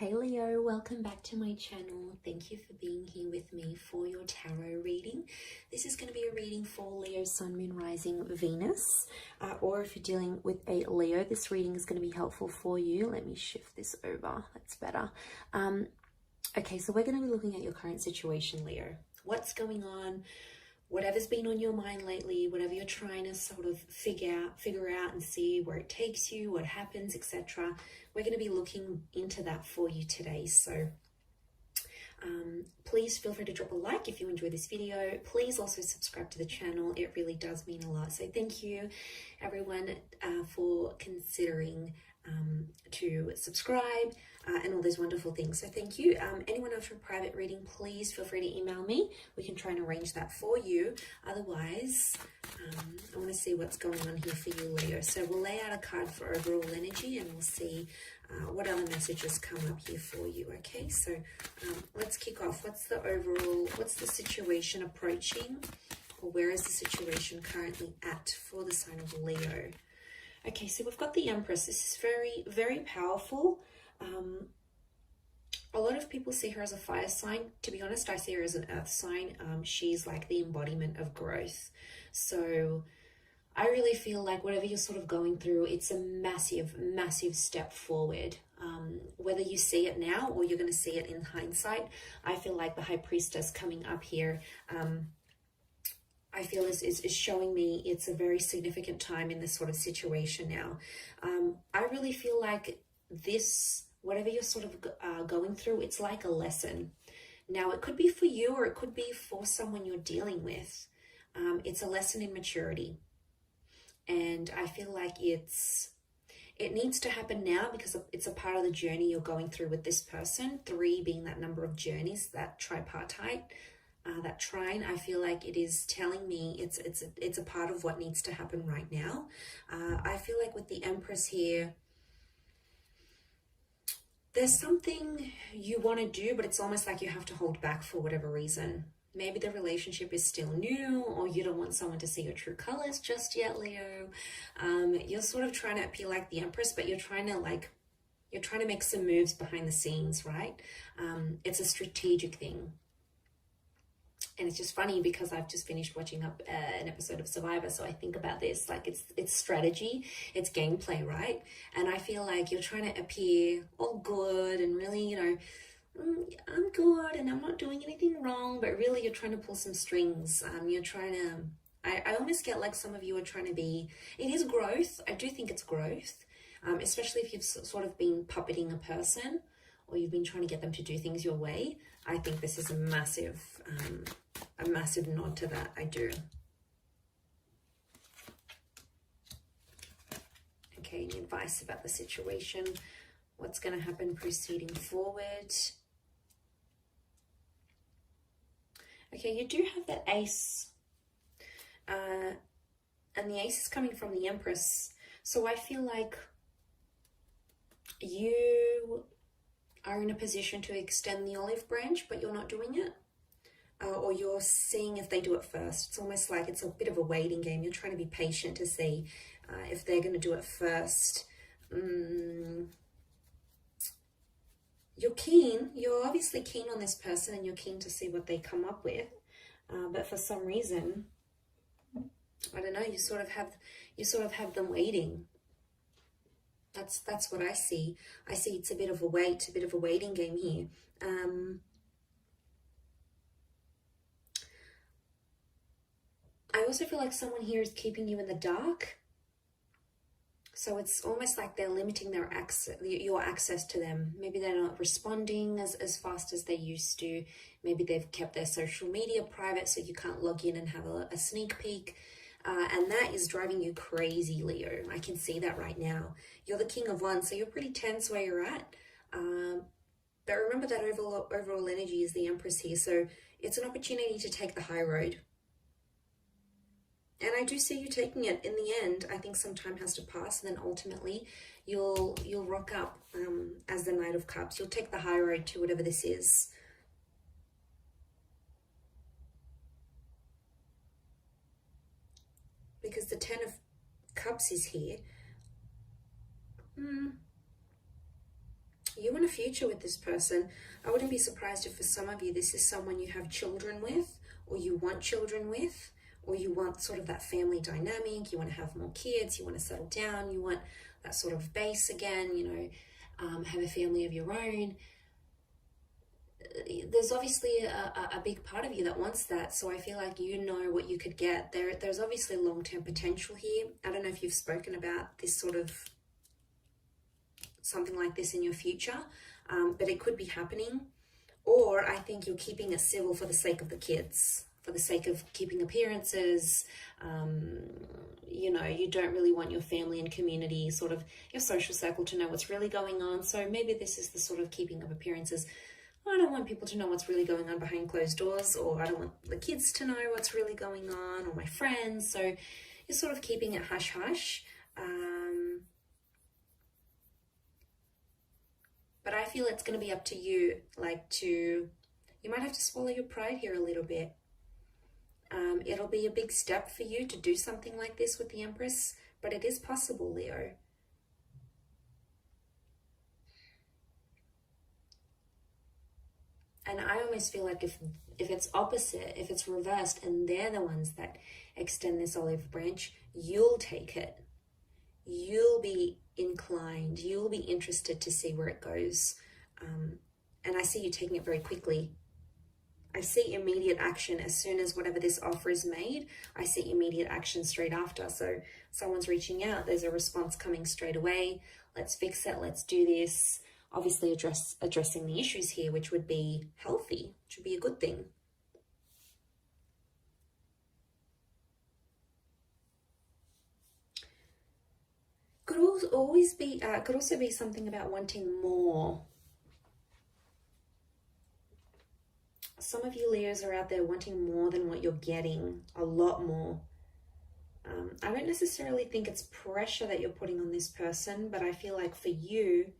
Hey Leo, welcome back to my channel. Thank you for being here with me for your tarot reading. This is going to be a reading for Leo, Sun, Moon, Rising, Venus. Or if you're dealing with a Leo, this reading is going to be helpful for you. Let me shift this over. That's better. Okay, so we're going to be looking at your current situation, Leo. What's going on? Whatever's been on your mind lately, whatever you're trying to sort of figure out and see where it takes you, what happens, etc. We're going to be looking into that for you today. So please feel free to drop a like if you enjoy this video. Please also subscribe to the channel. It really does mean a lot. So thank you everyone for considering to subscribe and all those wonderful things. So thank you. Anyone else for a private reading, please feel free to email me. We can try and arrange that for you. Otherwise, I want to see what's going on here for you, Leo. So we'll lay out a card for overall energy and we'll see what other messages come up here for you. Okay, so let's kick off. What's the situation approaching, or where is the situation currently at for the sign of Leo? Okay, so we've got the Empress. This is very, very powerful. A lot of people see her as a fire sign. To be honest, I see her as an earth sign. She's like the embodiment of growth. So I really feel like whatever you're sort of going through, it's a massive, massive step forward. Whether you see it now or you're going to see it in hindsight, I feel like the High Priestess coming up here, I feel is showing me it's a very significant time in this sort of situation now. I really feel like this, whatever you're sort of going through, it's like a lesson. Now, it could be for you or it could be for someone you're dealing with. It's a lesson in maturity. And I feel like it needs to happen now because it's a part of the journey you're going through with this person. 3 being that number of journeys, that tripartite. That trine, I feel like it is telling me it's a part of what needs to happen right now. I feel like with the Empress here, there's something you want to do, but it's almost like you have to hold back for whatever reason. Maybe the relationship is still new, or you don't want someone to see your true colors just yet, Leo. You're sort of trying to appear like the Empress, but you're trying to make some moves behind the scenes, right? It's a strategic thing. And it's just funny because I've just finished watching an episode of Survivor, so I think about this, like it's strategy, it's gameplay, right? And I feel like you're trying to appear all good and really, I'm good and I'm not doing anything wrong, but really you're trying to pull some strings. You're trying to, I almost get like some of you are trying to be, it is growth. I do think it's growth, especially if you've sort of been puppeting a person or you've been trying to get them to do things your way. I think this is a massive nod to that. I do. Okay, any advice about the situation? What's going to happen proceeding forward? Okay, you do have that Ace. And the Ace is coming from the Empress. So I feel like you are in a position to extend the olive branch, but you're not doing it. Or you're seeing if they do it first. It's almost like it's a bit of a waiting game. You're trying to be patient to see if they're going to do it first. You're keen. You're obviously keen on this person and you're keen to see what they come up with. But for some reason, I don't know, you sort of have them waiting. That's what I see. I see it's a bit of a waiting game here. I also feel like someone here is keeping you in the dark. So it's almost like they're limiting their your access to them. Maybe they're not responding as fast as they used to. Maybe they've kept their social media private so you can't log in and have a sneak peek. And that is driving you crazy, Leo. I can see that right now. You're the King of Wands, so you're pretty tense where you're at. But remember that overall energy is the Empress here. So it's an opportunity to take the high road. And I do see you taking it. In the end, I think some time has to pass, and then ultimately you'll rock up as the Knight of Cups. You'll take the high road to whatever this is. Because the 10 of Cups is here. You want a future with this person. I wouldn't be surprised if for some of you this is someone you have children with, or you want children with, or you want sort of that family dynamic. You want to have more kids, you want to settle down, you want that sort of base again, you know, have a family of your own. There's obviously a big part of you that wants that, so I feel like you know what you could get. There's obviously long-term potential here. I don't know if you've spoken about this sort of something like this in your future, but it could be happening. Or I think you're keeping it civil for the sake of the kids, for the sake of keeping appearances. You know, you don't really want your family and community, sort of your social circle, to know what's really going on. So maybe this is the sort of keeping of appearances. I don't want people to know what's really going on behind closed doors, or I don't want the kids to know what's really going on, or my friends. So you're sort of keeping it hush-hush. But I feel it's going to be up to you, you might have to swallow your pride here a little bit. It'll be a big step for you to do something like this with the Empress, but it is possible, Leo. And I almost feel like if it's opposite, if it's reversed, and they're the ones that extend this olive branch, you'll take it. You'll be inclined, you'll be interested to see where it goes. And I see you taking it very quickly. I see immediate action as soon as whatever this offer is made. I see immediate action straight after. So someone's reaching out, there's a response coming straight away. Let's fix it, let's do this. Obviously addressing the issues here, which would be healthy, which would be a good thing. Could also be something about wanting more. Some of you Leos are out there wanting more than what you're getting, a lot more. I don't necessarily think it's pressure that you're putting on this person, but I feel like for you,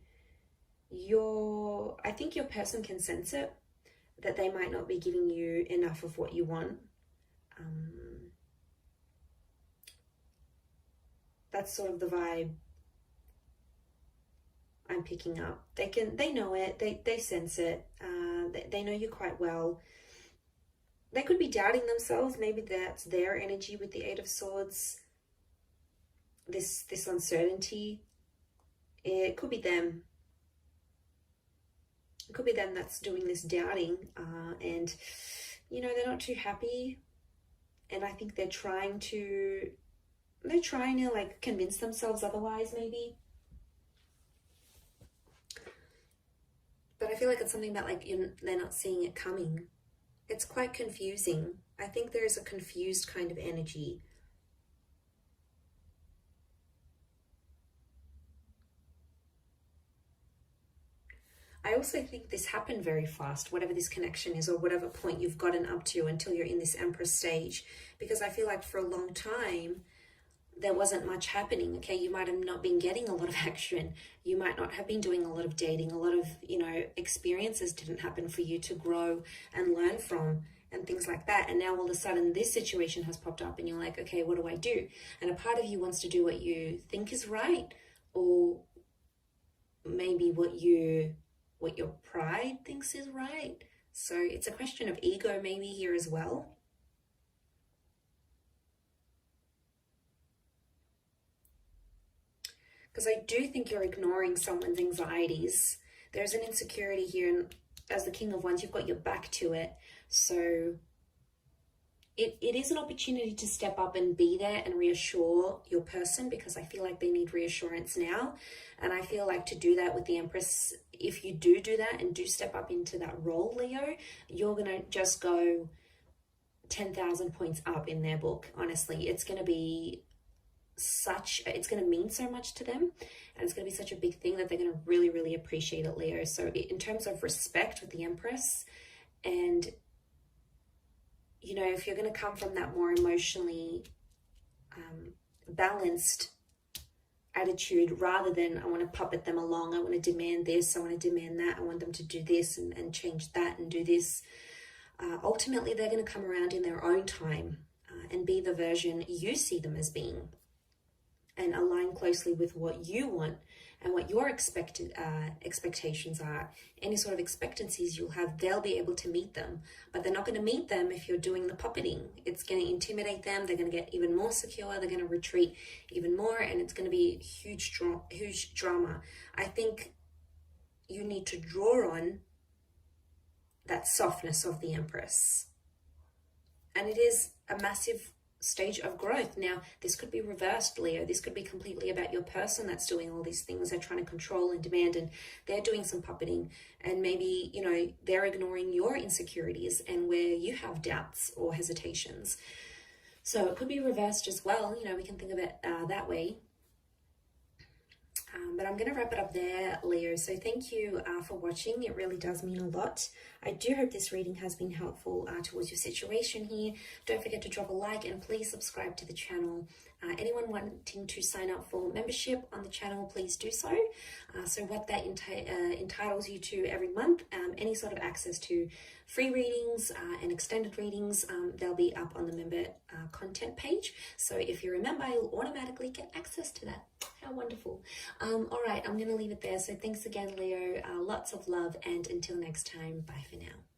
I think your person can sense it, that they might not be giving you enough of what you want. That's sort of the vibe I'm picking up. They know it, they sense it, they know you quite well. They could be doubting themselves. Maybe that's their energy with the Eight of Swords. This uncertainty. It could be them. It could be them that's doing this doubting, and you know, they're not too happy, and I think they're trying to like convince themselves otherwise, maybe. But I feel like it's something that they're not seeing it coming. It's quite confusing. I think there's a confused kind of energy. I also think this happened very fast, whatever this connection is, or whatever point you've gotten up to until you're in this Empress stage, because I feel like for a long time, there wasn't much happening. Okay, you might have not been getting a lot of action. You might not have been doing a lot of dating. A lot of, experiences didn't happen for you to grow and learn from and things like that. And now all of a sudden this situation has popped up and you're like, okay, what do I do? And a part of you wants to do what you think is right, or maybe what your pride thinks is right. So it's a question of ego maybe here as well. Because I do think you're ignoring someone's anxieties. There's an insecurity here, and as the King of Wands, you've got your back to it. So it is an opportunity to step up and be there and reassure your person, because I feel like they need reassurance now. And I feel like to do that with the Empress, if you do that and do step up into that role, Leo, you're going to just go 10,000 points up in their book. Honestly, it's going to be it's going to mean so much to them, and it's going to be such a big thing that they're going to really, really appreciate it, Leo. So in terms of respect with the Empress, and if you're going to come from that more emotionally balanced attitude, rather than I want to puppet them along, I want to demand this, I want to demand that, I want them to do this and change that and do this, ultimately they're going to come around in their own time and be the version you see them as being, and align closely with what you want and what your expectations are, any sort of expectancies you'll have, they'll be able to meet them. But they're not going to meet them if you're doing the puppeting. It's going to intimidate them. They're going to get even more secure. They're going to retreat even more, and it's going to be huge drama. I think you need to draw on that softness of the Empress. And it is a massive stage of growth. Now, this could be reversed, Leo. This could be completely about your person that's doing all these things. They're trying to control and demand, and they're doing some puppeting, and maybe, you know, they're ignoring your insecurities and where you have doubts or hesitations. So it could be reversed as well. You know, we can think of it that way. But I'm going to wrap it up there, Leo. So thank you for watching. It really does mean a lot. I do hope this reading has been helpful towards your situation here. Don't forget to drop a like and please subscribe to the channel. Anyone wanting to sign up for membership on the channel, please do so. So what that entitles you to every month, any sort of access to free readings and extended readings, they'll be up on the member content page. So if you're a member, you'll automatically get access to that. How wonderful. All right, I'm going to leave it there. So thanks again, Leo. Lots of love, and until next time, bye for now.